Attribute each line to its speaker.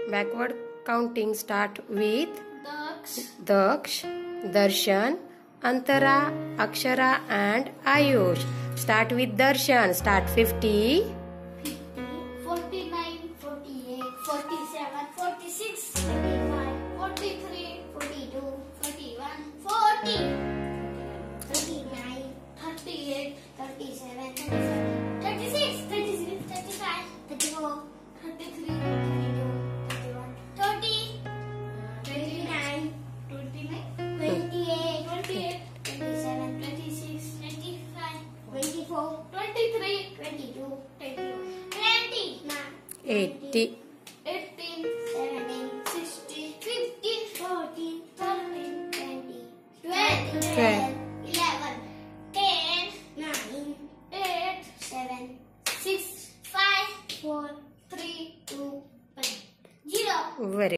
Speaker 1: Backward counting start with
Speaker 2: Daksh,
Speaker 1: Darshan, Antara, Akshara and Ayush. Start with Darshan. Start 50,
Speaker 2: 49, 48, 47, 46, 45, 43, 42, 41, 40, 39, 38, 37, 36, 35, 34, 33, 32, 31, 30, 29, 28, 27, 26, 25, 24, 23, 22,
Speaker 1: 80,
Speaker 2: 18, 17, 16, 15, 14, 13, 20, 11, 10, 9, 8, 7, 6, 5, 4, 3, 2, 1, 0.
Speaker 1: Very